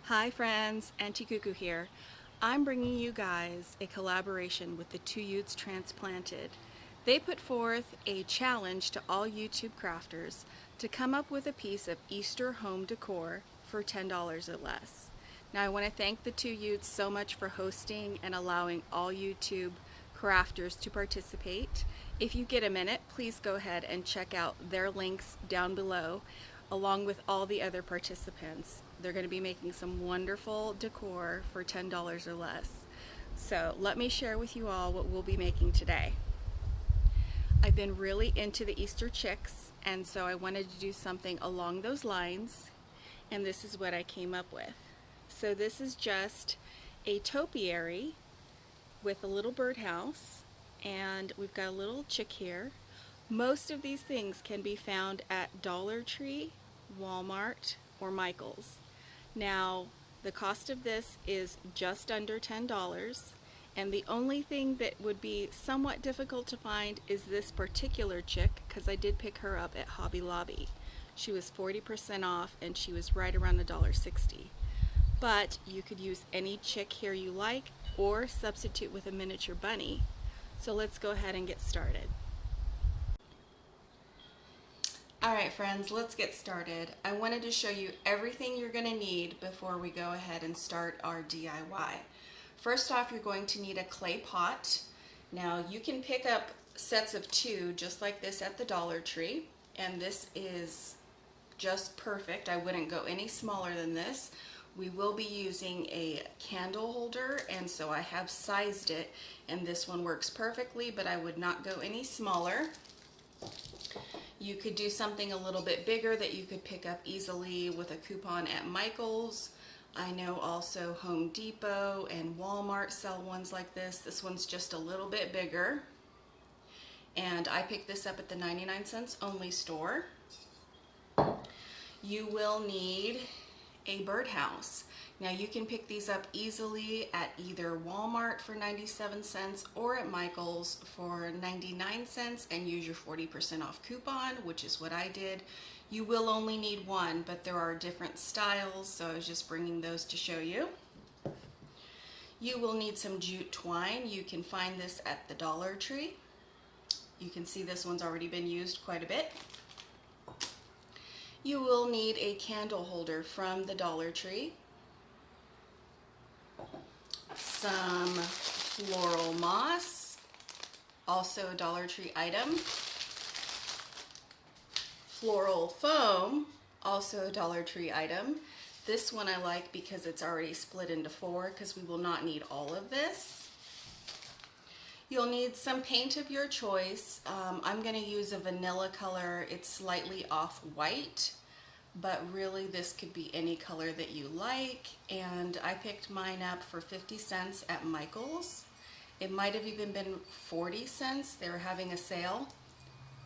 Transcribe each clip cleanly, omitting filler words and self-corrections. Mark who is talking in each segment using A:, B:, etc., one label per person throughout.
A: Hi friends, Auntie Cuckoo here. I'm bringing you guys a collaboration with the twoyoots Transplanted. They put forth a challenge to all YouTube crafters to come up with a piece of Easter home decor for $10 or less. Now I want to thank the twoyoots so much for hosting and allowing all YouTube crafters to participate. If you get a minute, please go ahead and check out their links down below along with all the other participants. They're going to be making some wonderful decor for $10 or less. So let me share with you all what we'll be making today. I've been really into the Easter chicks, and so I wanted to do something along those lines, and this is what I came up with. So this is just a topiary with a little birdhouse, and we've got a little chick here. Most of these things can be found at Dollar Tree, Walmart, or Michael's. Now, the cost of this is just under $10, and the only thing that would be somewhat difficult to find is this particular chick, because I did pick her up at Hobby Lobby. She was 40% off, and she was right around $1.60. But you could use any chick here you like, or substitute with a miniature bunny. So let's go ahead and get started. Alright friends, let's get started. I wanted to show you everything you're going to need before we go ahead and start our DIY. First off, you're going to need a clay pot. Now you can pick up sets of 2 just like this at the Dollar Tree, and this is just perfect. I wouldn't go any smaller than this. We will be using a candle holder, and so I have sized it, and this one works perfectly, but I would not go any smaller. You could do something a little bit bigger that you could pick up easily with a coupon at Michael's. I know also Home Depot and Walmart sell ones like this. This one's just a little bit bigger. And I picked this up at the 99 cents only store. You will need a birdhouse. Now you can pick these up easily at either Walmart for 97 cents or at Michael's for 99 cents and use your 40% off coupon, which is what I did. You will only need one, but there are different styles, so I was just bringing those to show you. You will need some jute twine. You can find this at the Dollar Tree. You can see this one's already been used quite a bit. You will need a candle holder from the Dollar Tree, some floral moss, also a Dollar Tree item, floral foam, also a Dollar Tree item. This one I like because it's already split into 4 because we will not need all of this. You'll need some paint of your choice. I'm going to use a vanilla color. It's slightly off-white, but really this could be any color that you like. And I picked mine up for 50 cents at Michael's. It might have even been 40 cents. They were having a sale.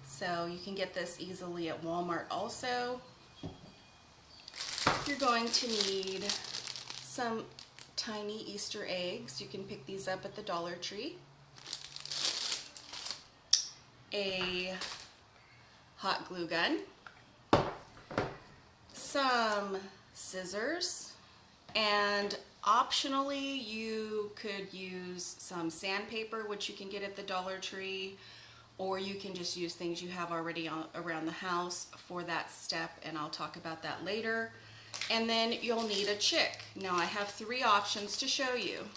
A: So you can get this easily at Walmart also. You're going to need some tiny Easter eggs. You can pick these up at the Dollar Tree. A hot glue gun, some scissors, and optionally you could use some sandpaper, which you can get at the Dollar Tree, or you can just use things you have already around the house for that step, and I'll talk about that later. And then you'll need a chick. Now I have 3 options to show you.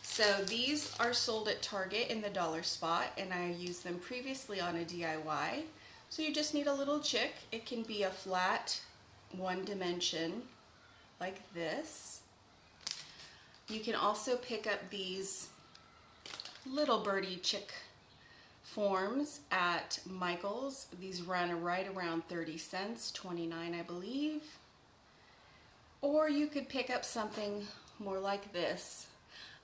A: So these are sold at Target in the dollar spot, and I used them previously on a DIY. So you just need a little chick. It can be a flat 1 dimension like this. You can also pick up these little birdie chick forms at Michael's. These run right around 30 cents, 29 I believe. Or you could pick up something more like this.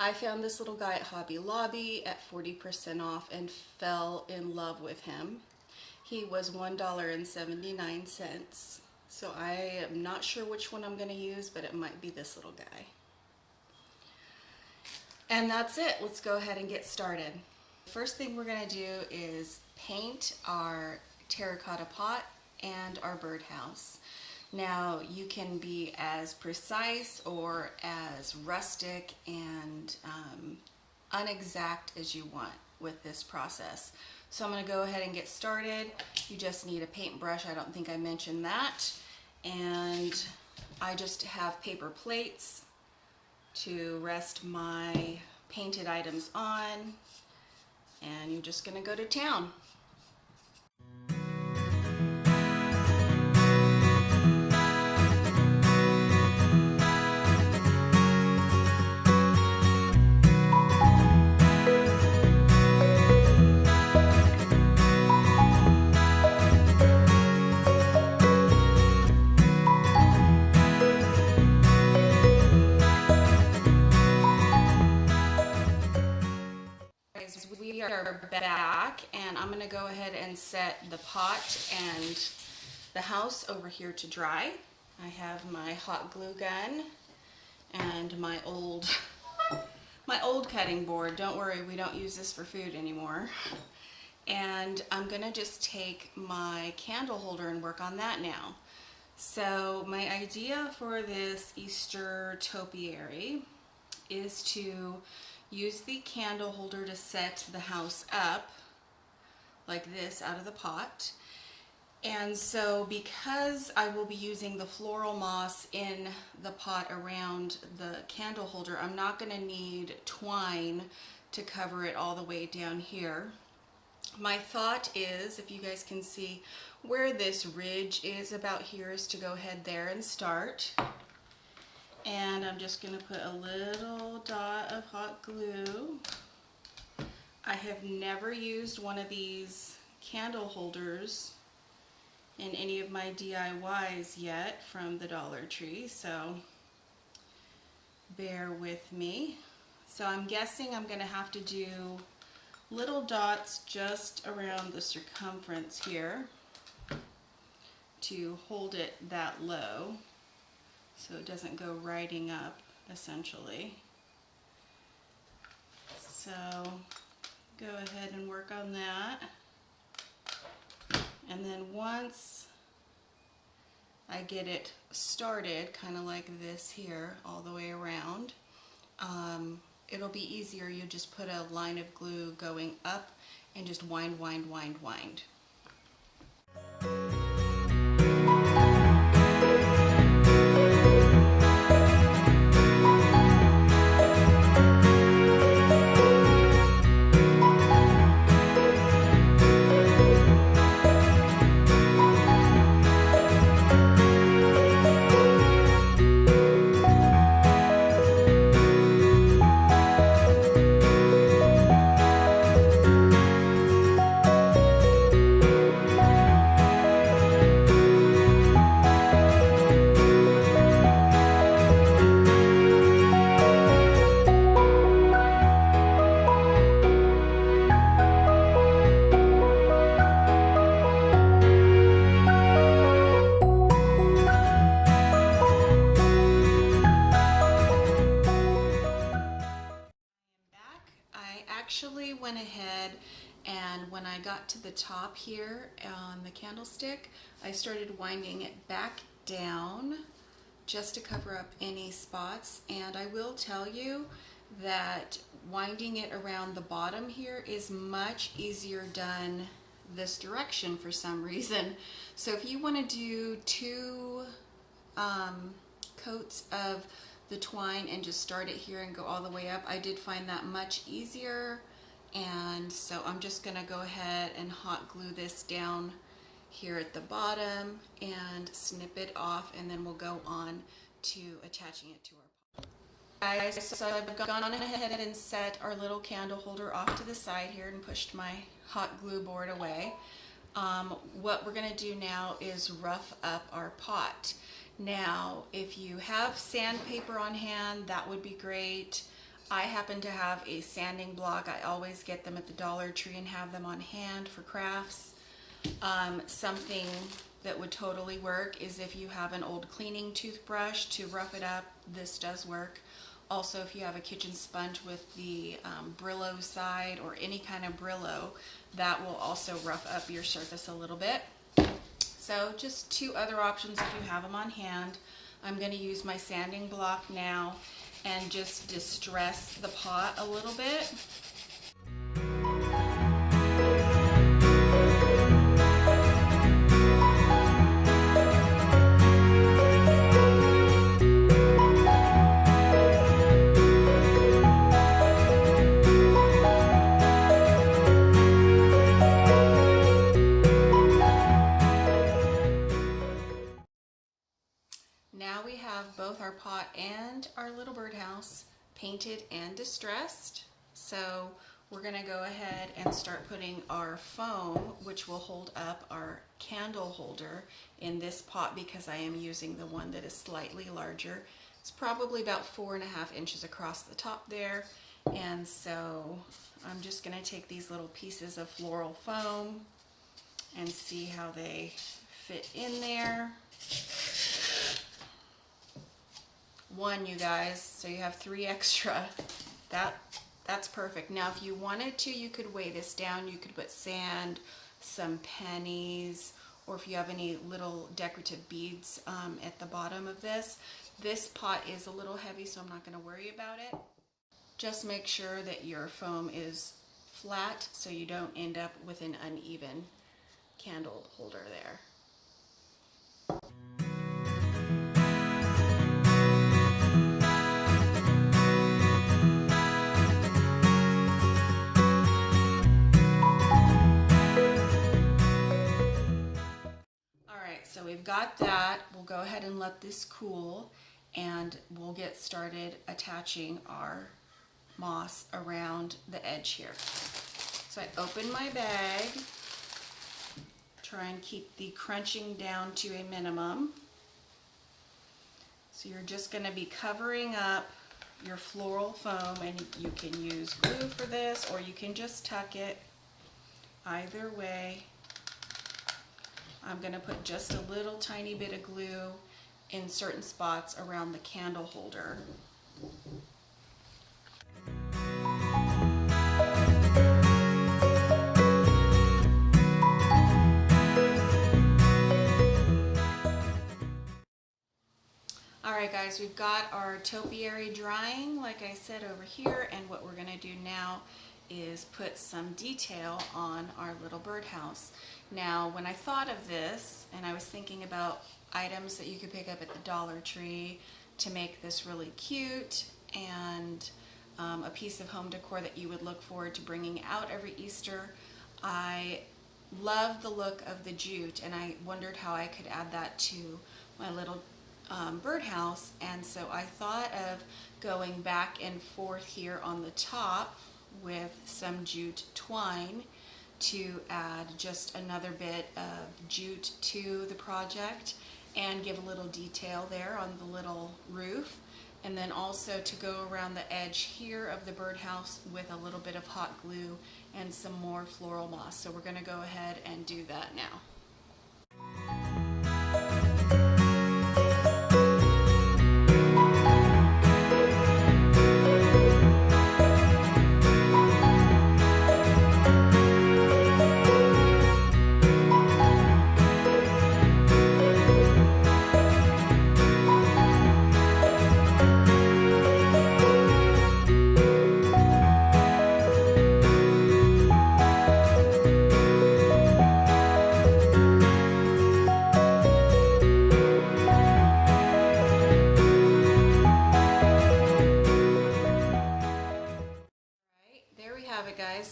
A: I found this little guy at Hobby Lobby at 40% off and fell in love with him. He was $1.79. So I am not sure which one I'm going to use, but it might be this little guy. And that's it. Let's go ahead and get started. First thing we're going to do is paint our terracotta pot and our birdhouse. Now you can be as precise or as rustic and unexact as you want with this process. So I'm going to go ahead and get started. You just need a paintbrush. I don't think I mentioned that. And I just have paper plates to rest my painted items on. And you're just going to go to town. We are back, and I'm going to go ahead and set the pot and the house over here to dry. I have my hot glue gun and my old cutting board. Don't worry, we don't use this for food anymore. And I'm going to just take my candle holder and work on that now. So my idea for this Easter topiary is to use the candle holder to set the house up like this out of the pot. And so because I will be using the floral moss in the pot around the candle holder, I'm not going to need twine to cover it all the way down here. My thought is, if you guys can see where this ridge is about here, is to go ahead there and start. And I'm just going to put a little dot of hot glue. I have never used one of these candle holders in any of my DIYs yet from the Dollar Tree, so bear with me. So I'm guessing I'm going to have to do little dots just around the circumference here to hold it that low, so it doesn't go riding up, essentially. So go ahead and work on that. And then once I get it started, kind of like this here, all the way around, it'll be easier. You just put a line of glue going up and just wind, wind, wind, wind. Actually went ahead, and when I got to the top here on the candlestick, I started winding it back down just to cover up any spots. And I will tell you that winding it around the bottom here is much easier done this direction for some reason. So if you want to do two coats of the twine and just start it here and go all the way up, I did find that much easier. And so I'm just going to go ahead and hot glue this down here at the bottom and snip it off, and then we'll go on to attaching it to our pot. Guys, so I've gone on ahead and set our little candle holder off to the side here and pushed my hot glue board away. What we're going to do now is rough up our pot. Now, if you have sandpaper on hand, that would be great. I happen to have a sanding block. I always get them at the Dollar Tree and have them on hand for crafts. Something that would totally work is if you have an old cleaning toothbrush to rough it up. This does work. Also, if you have a kitchen sponge with the Brillo side or any kind of Brillo, that will also rough up your surface a little bit. So just two other options if you have them on hand. I'm going to use my sanding block now and just distress the pot a little bit. Now we have both our pot and our little birdhouse painted and distressed. So we're going to go ahead and start putting our foam, which will hold up our candle holder, in this pot because I am using the one that is slightly larger. It's probably about 4.5 inches across the top there. And so I'm just going to take these little pieces of floral foam and see how they fit in there. One, you guys, so you have 3 extra. That's perfect. Now if you wanted to, you could weigh this down. You could put sand, some pennies, or if you have any little decorative beads at the bottom of this. This pot is a little heavy, so I'm not going to worry about it. Just make sure that your foam is flat so you don't end up with an uneven candle holder there. So we've got that. We'll go ahead and let this cool and we'll get started attaching our moss around the edge here. So I open my bag, try and keep the crunching down to a minimum. So you're just going to be covering up your floral foam, and you can use glue for this or you can just tuck it. Either way. I'm going to put just a little tiny bit of glue in certain spots around the candle holder. Alright guys, we've got our topiary drying, like I said, over here, and what we're going to do now is put some detail on our little birdhouse. Now, when I thought of this, and I was thinking about items that you could pick up at the Dollar Tree to make this really cute, and a piece of home decor that you would look forward to bringing out every Easter, I love the look of the jute, and I wondered how I could add that to my little birdhouse. And so I thought of going back and forth here on the top with some jute twine to add just another bit of jute to the project and give a little detail there on the little roof, and then also to go around the edge here of the birdhouse with a little bit of hot glue and some more floral moss. So we're going to go ahead and do that now.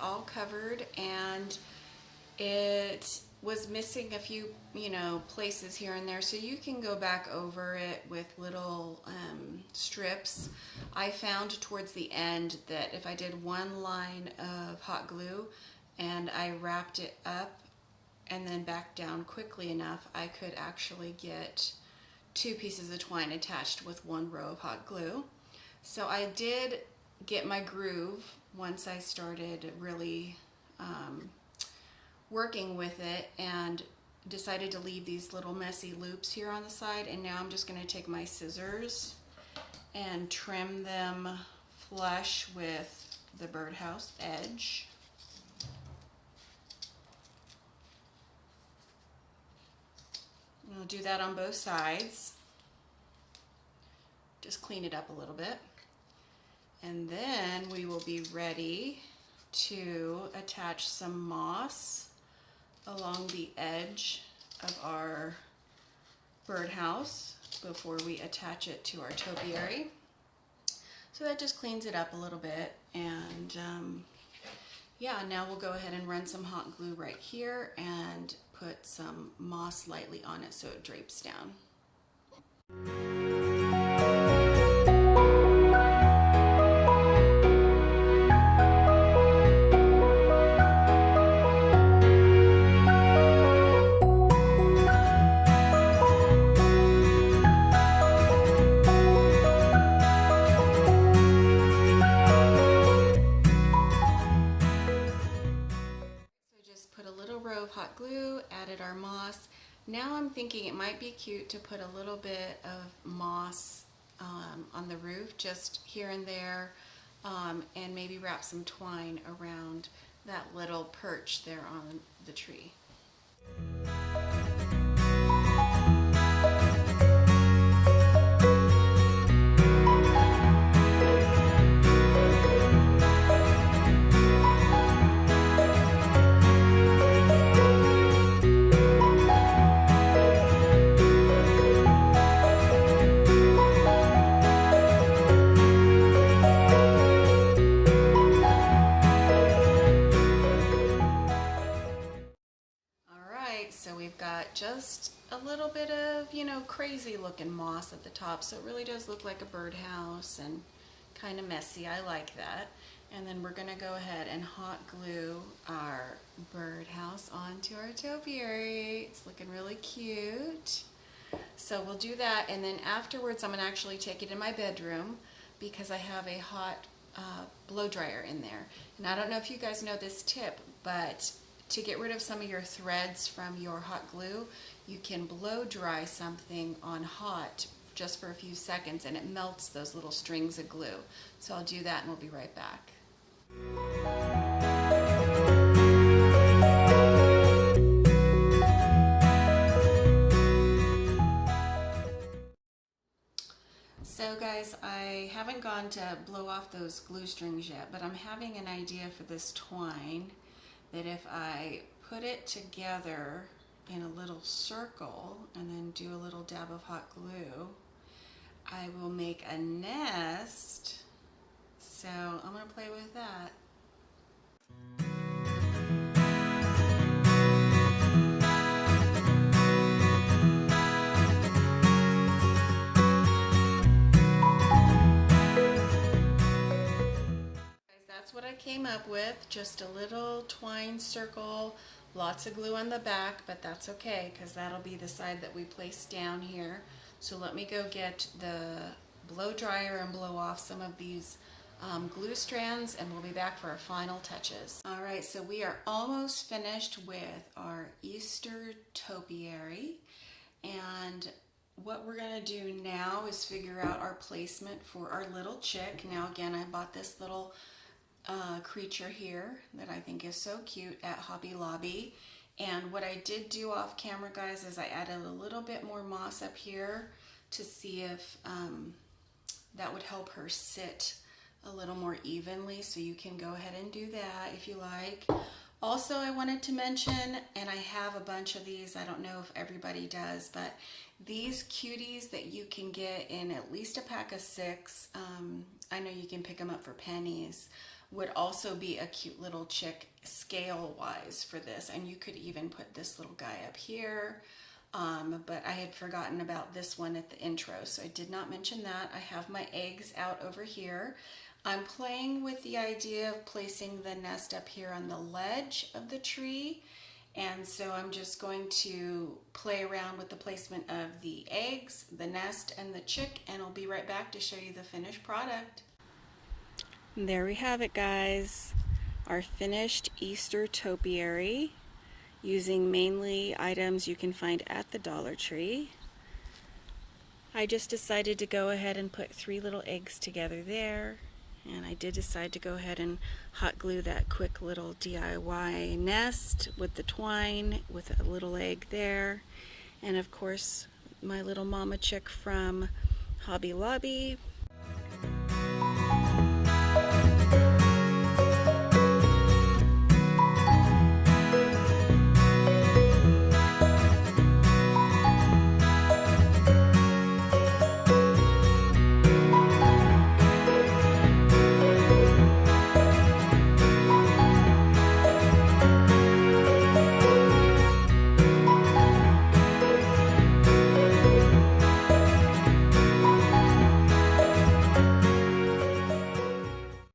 A: All covered, and it was missing a few, places here and there, so you can go back over it with little strips. I found towards the end that if I did one line of hot glue and I wrapped it up and then back down quickly enough, I could actually get 2 pieces of twine attached with 1 row of hot glue. So I did get my groove once I started really working with it, and decided to leave these little messy loops here on the side. And now I'm just going to take my scissors and trim them flush with the birdhouse edge. And I'll do that on both sides. Just clean it up a little bit. And then we will be ready to attach some moss along the edge of our birdhouse before we attach it to our topiary. So that just cleans it up a little bit. And yeah, now we'll go ahead and run some hot glue right here and put some moss lightly on it so it drapes down. Hot glue, added our moss. Now I'm thinking it might be cute to put a little bit of moss on the roof, just here and there, and maybe wrap some twine around that little perch there on the tree. So we've got just a little bit of, you know, crazy looking moss at the top. So it really does look like a birdhouse and kind of messy. I like that. And then we're going to go ahead and hot glue our birdhouse onto our topiary. It's looking really cute. So we'll do that. And then afterwards, I'm going to actually take it in my bedroom because I have a hot blow dryer in there. And I don't know if you guys know this tip, but to get rid of some of your threads from your hot glue, you can blow dry something on hot just for a few seconds and it melts those little strings of glue. So I'll do that and we'll be right back. So guys, I haven't gone to blow off those glue strings yet, but I'm having an idea for this twine, that if I put it together in a little circle and then do a little dab of hot glue, I will make a nest. So I'm gonna play with that. That's what I came up with, just a little twine circle, lots of glue on the back, but that's okay because that'll be the side that we place down here. So let me go get the blow dryer and blow off some of these glue strands and we'll be back for our final touches. All right, so we are almost finished with our Easter topiary, and what we're gonna do now is figure out our placement for our little chick. Now again, I bought this little creature here that I think is so cute at Hobby Lobby, and what I did do off camera, guys, is I added a little bit more moss up here to see if that would help her sit a little more evenly, so you can go ahead and do that if you like. Also, I wanted to mention, and I have a bunch of these, I don't know if everybody does, but these cuties that you can get in at least a pack of 6, I know you can pick them up for pennies, would also be a cute little chick scale wise for this. And you could even put this little guy up here, but I had forgotten about this one at the intro, so I did not mention that. I have my eggs out over here. I'm playing with the idea of placing the nest up here on the ledge of the tree, and so I'm just going to play around with the placement of the eggs, the nest, and the chick, and I'll be right back to show you the finished product. There we have it, guys. Our finished Easter topiary, using mainly items you can find at the Dollar Tree. I just decided to go ahead and put 3 little eggs together there, and I did decide to go ahead and hot glue that quick little DIY nest with the twine with a little egg there. And of course, my little mama chick from Hobby Lobby,